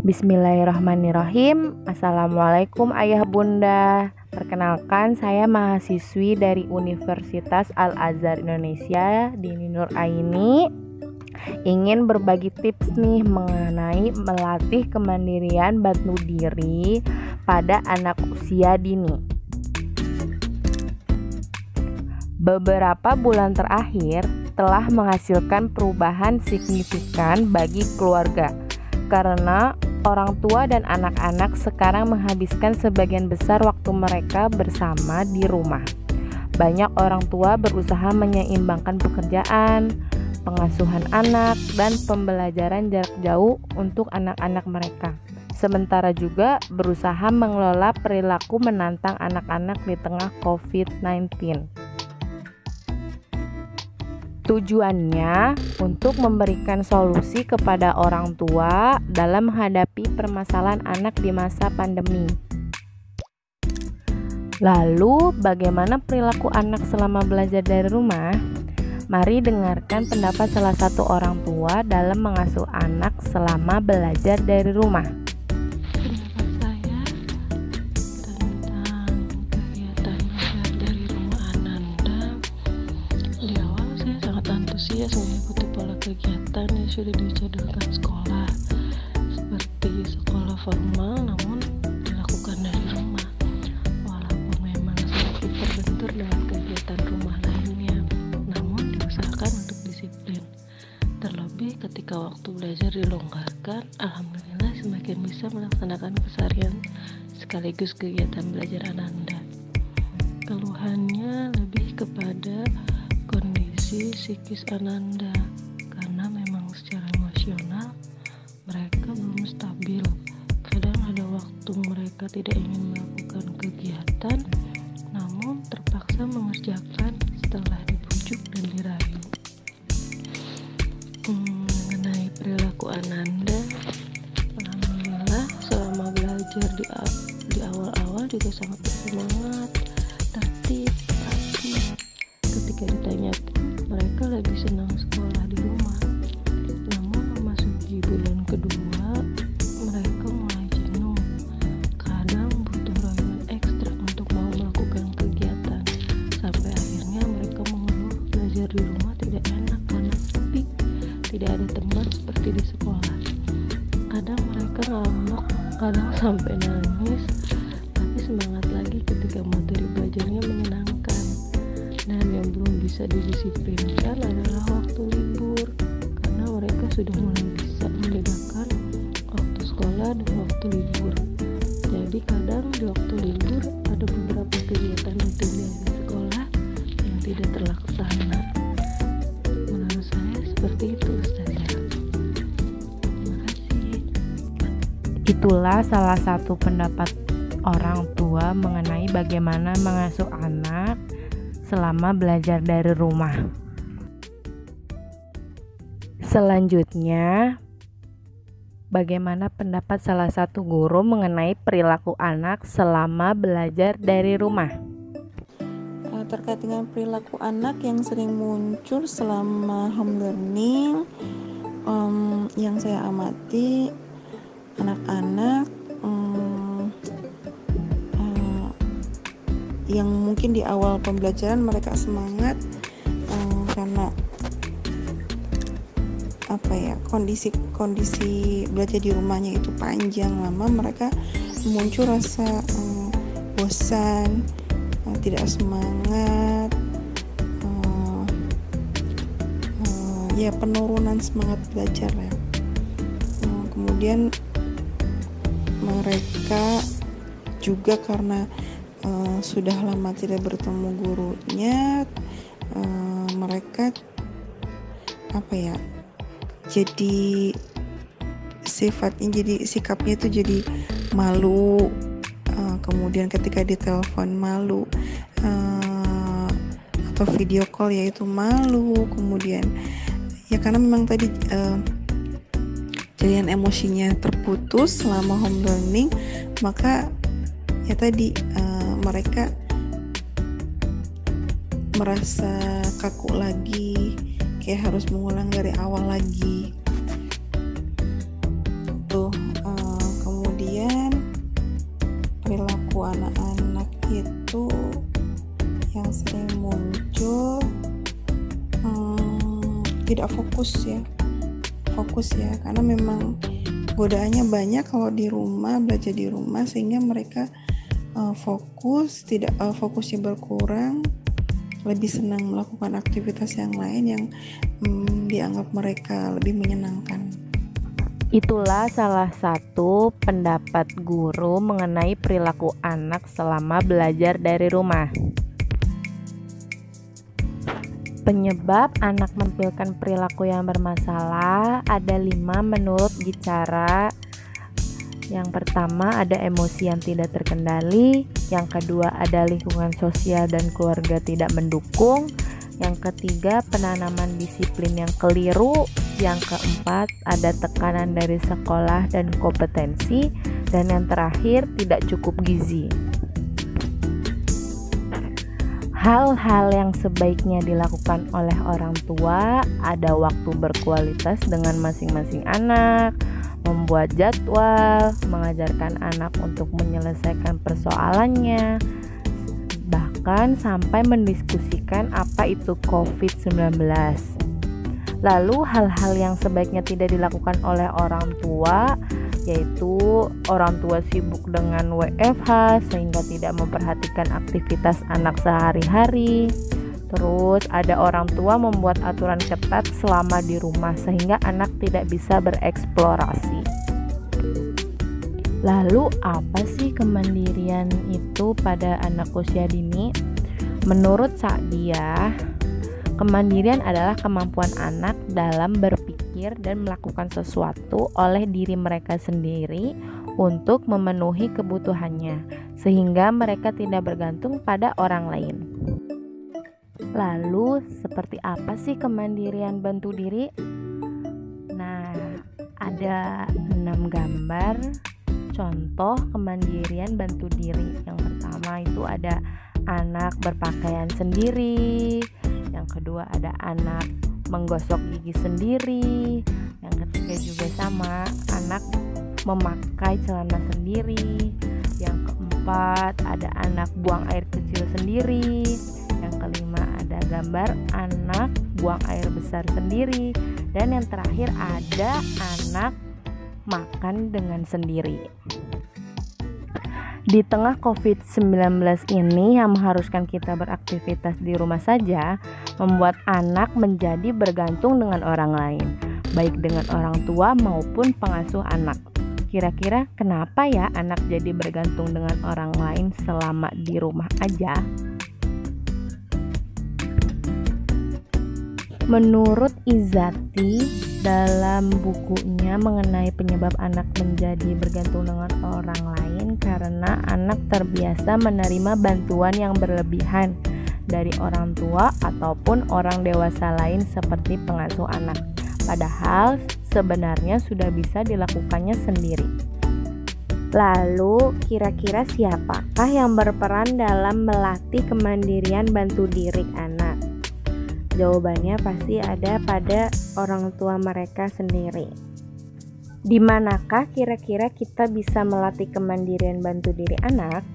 Bismillahirrahmanirrahim. Assalamualaikum ayah bunda. Perkenalkan, saya mahasiswi dari Universitas Al-Azhar Indonesia Dini Nur Aini. Ingin berbagi tips nih mengenai melatih kemandirian bantu diri pada anak usia dini. Beberapa bulan terakhir telah menghasilkan perubahan signifikan bagi keluarga karena orang tua dan anak-anak sekarang menghabiskan sebagian besar waktu mereka bersama di rumah. Banyak orang tua berusaha menyeimbangkan pekerjaan, pengasuhan anak, dan pembelajaran jarak jauh untuk anak-anak mereka. Sementara juga berusaha mengelola perilaku menantang anak-anak di tengah COVID-19. Tujuannya untuk memberikan solusi kepada orang tua dalam menghadapi permasalahan anak di masa pandemi. Lalu, bagaimana perilaku anak selama belajar dari rumah? Mari dengarkan pendapat salah satu orang tua dalam mengasuh anak selama belajar dari rumah. Antusias mengikuti pola kegiatan yang sudah dijadwalkan sekolah, seperti sekolah formal namun dilakukan dari rumah. Walaupun memang sedikit terbentur dengan kegiatan rumah lainnya, namun diusahakan untuk disiplin. Terlebih ketika waktu belajar dilonggarkan, alhamdulillah semakin bisa melaksanakan keseharian sekaligus kegiatan belajar Ananda. Keluhannya lebih kepada kondisi psikis Ananda karena memang secara emosional mereka belum stabil. Kadang ada waktu mereka tidak ingin melakukan kegiatan namun terpaksa mengerjakan setelah dibujuk dan dirayu. Mengenai perilaku Ananda, alhamdulillah selama belajar di awal-awal juga sangat bersemangat, tertib, rapi. Ketika ditanya mereka lebih senang sekolah di rumah. Namun memasuki bulan kedua, mereka mulai jenuh. Kadang butuh rayuan ekstra untuk mau melakukan kegiatan. Sampai akhirnya mereka mengeluh belajar di rumah tidak enak karena sepi, tidak ada teman seperti di sekolah. Kadang mereka ngambek, kadang sampai nangis, tapi semangat lagi ketika materi belajarnya menyenangkan. Dan yang belum bisa didisiplinkan adalah waktu libur, karena mereka sudah mulai bisa membedakan waktu sekolah dan waktu libur. Jadi kadang di waktu libur ada beberapa kegiatan rutin dari sekolah yang tidak terlaksana. Menurut saya seperti itu, Ustazah. Terima kasih. Itulah salah satu pendapat orang tua mengenai bagaimana mengasuh anak selama belajar dari rumah. Selanjutnya, bagaimana pendapat salah satu guru mengenai perilaku anak selama belajar dari rumah? Terkait dengan perilaku anak yang sering muncul selama home learning, yang saya amati anak-anak yang mungkin di awal pembelajaran mereka semangat karena kondisi belajar di rumahnya itu panjang lama, mereka muncul rasa bosan, tidak semangat, penurunan semangat belajar ya. Kemudian mereka juga karena sudah lama tidak bertemu gurunya, mereka jadi sikapnya itu jadi malu, kemudian ketika ditelepon malu, atau video call yaitu malu, kemudian karena memang tadi jalian emosinya terputus selama home learning, maka mereka merasa kaku lagi, kayak harus mengulang dari awal lagi. anak-anak itu yang sering muncul tidak fokus ya, karena memang godaannya banyak kalau di rumah, belajar di rumah, sehingga mereka fokusnya berkurang, lebih senang melakukan aktivitas yang lain yang dianggap mereka lebih menyenangkan. Itulah salah satu pendapat guru mengenai perilaku anak selama belajar dari rumah. Penyebab anak menampilkan perilaku yang bermasalah ada 5 menurut Gicara. Yang pertama ada emosi yang tidak terkendali, yang kedua ada lingkungan sosial dan keluarga tidak mendukung, yang ketiga penanaman disiplin yang keliru, yang keempat ada tekanan dari sekolah dan kompetensi, dan yang terakhir tidak cukup gizi. Hal-hal yang sebaiknya dilakukan oleh orang tua ada waktu berkualitas dengan masing-masing anak, membuat jadwal, mengajarkan anak untuk menyelesaikan persoalannya, bahkan sampai mendiskusikan apa itu COVID-19. Lalu hal-hal yang sebaiknya tidak dilakukan oleh orang tua, yaitu orang tua sibuk dengan WFH sehingga tidak memperhatikan aktivitas anak sehari-hari. Terus ada orang tua membuat aturan ketat selama di rumah sehingga anak tidak bisa bereksplorasi. Lalu apa sih kemandirian itu pada anak usia dini? Menurut Sa'diyah, kemandirian adalah kemampuan anak dalam berpikir dan melakukan sesuatu oleh diri mereka sendiri untuk memenuhi kebutuhannya, sehingga mereka tidak bergantung pada orang lain. Lalu, seperti apa sih kemandirian bantu diri? Nah, ada 6 gambar contoh kemandirian bantu diri. Yang pertama itu ada anak berpakaian sendiri, yang kedua ada anak menggosok gigi sendiri, yang ketiga juga sama, anak memakai celana sendiri, yang keempat ada anak buang air kecil sendiri, yang kelima ada gambar anak buang air besar sendiri, dan yang terakhir ada anak makan dengan sendiri. Di tengah COVID-19 ini yang mengharuskan kita beraktivitas di rumah saja, membuat anak menjadi bergantung dengan orang lain, baik dengan orang tua maupun pengasuh anak. Kira-kira kenapa ya anak jadi bergantung dengan orang lain selama di rumah aja? Menurut Izzati, dalam bukunya mengenai penyebab anak menjadi bergantung dengan orang lain karena anak terbiasa menerima bantuan yang berlebihan dari orang tua ataupun orang dewasa lain seperti pengasuh anak, padahal sebenarnya sudah bisa dilakukannya sendiri. Lalu kira-kira siapakah yang berperan dalam melatih kemandirian bantu diri anak? Jawabannya pasti ada pada orang tua mereka sendiri. Di manakah kira-kira kita bisa melatih kemandirian bantu diri anak?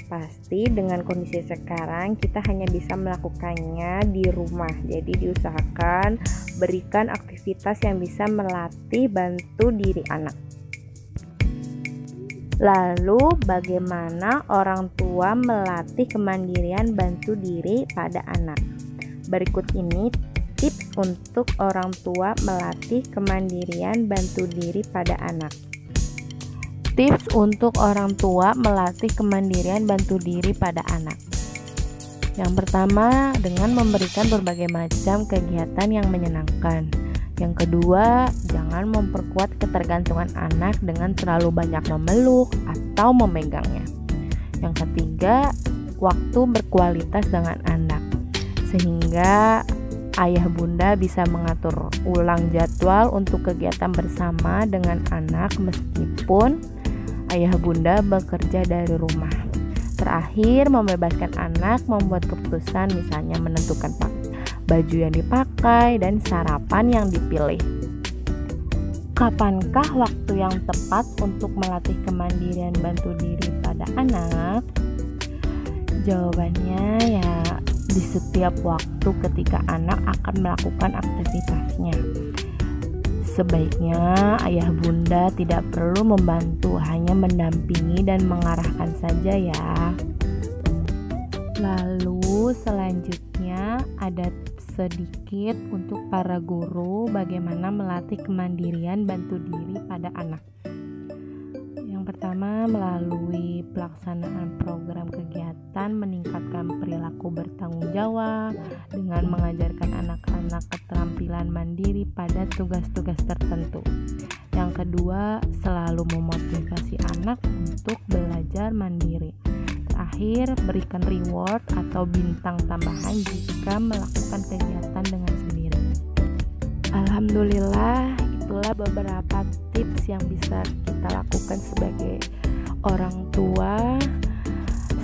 Pasti dengan kondisi sekarang kita hanya bisa melakukannya di rumah. Jadi diusahakan berikan aktivitas yang bisa melatih bantu diri anak. Lalu bagaimana orang tua melatih kemandirian bantu diri pada anak? Berikut ini tips untuk orang tua melatih kemandirian bantu diri pada anak. Tips untuk orang tua melatih kemandirian bantu diri pada anak. Yang pertama, dengan memberikan berbagai macam kegiatan yang menyenangkan. Yang kedua, jangan memperkuat ketergantungan anak dengan terlalu banyak memeluk atau memegangnya. Yang ketiga, waktu berkualitas dengan anak, sehingga ayah bunda bisa mengatur ulang jadwal untuk kegiatan bersama dengan anak meskipun ayah bunda bekerja dari rumah. Terakhir, membebaskan anak membuat keputusan, misalnya menentukan baju yang dipakai dan sarapan yang dipilih. Kapankah waktu yang tepat untuk melatih kemandirian bantu diri pada pada anak? Jawabannya ya di setiap waktu ketika anak akan melakukan aktivitasnya. Sebaiknya ayah bunda tidak perlu membantu, hanya mendampingi dan mengarahkan saja ya. Lalu selanjutnya ada sedikit untuk para guru bagaimana melatih kemandirian bantu diri pada anak. Yang pertama, melalui pelaksanaan program kegiatan meningkatkan perilaku bertanggung jawab dengan mengajarkan anak-anak keterampilan mandiri pada tugas-tugas tertentu. Yang kedua, selalu memotivasi anak untuk belajar mandiri. Terakhir, berikan reward atau bintang tambahan jika melakukan kegiatan dengan sendiri. Alhamdulillah, itulah beberapa tips yang bisa kita lakukan sebagai orang tua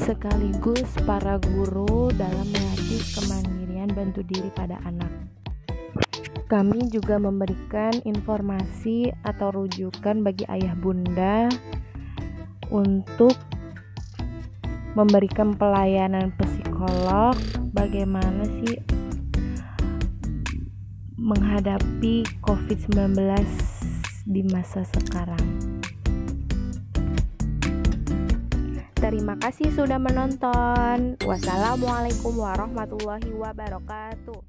sekaligus para guru dalam melatih kemandirian bantu diri pada anak. Kami juga memberikan informasi atau rujukan bagi ayah bunda untuk memberikan pelayanan psikolog, bagaimana sih menghadapi COVID-19 di masa sekarang. Terima kasih sudah menonton. Wassalamualaikum warahmatullahi wabarakatuh.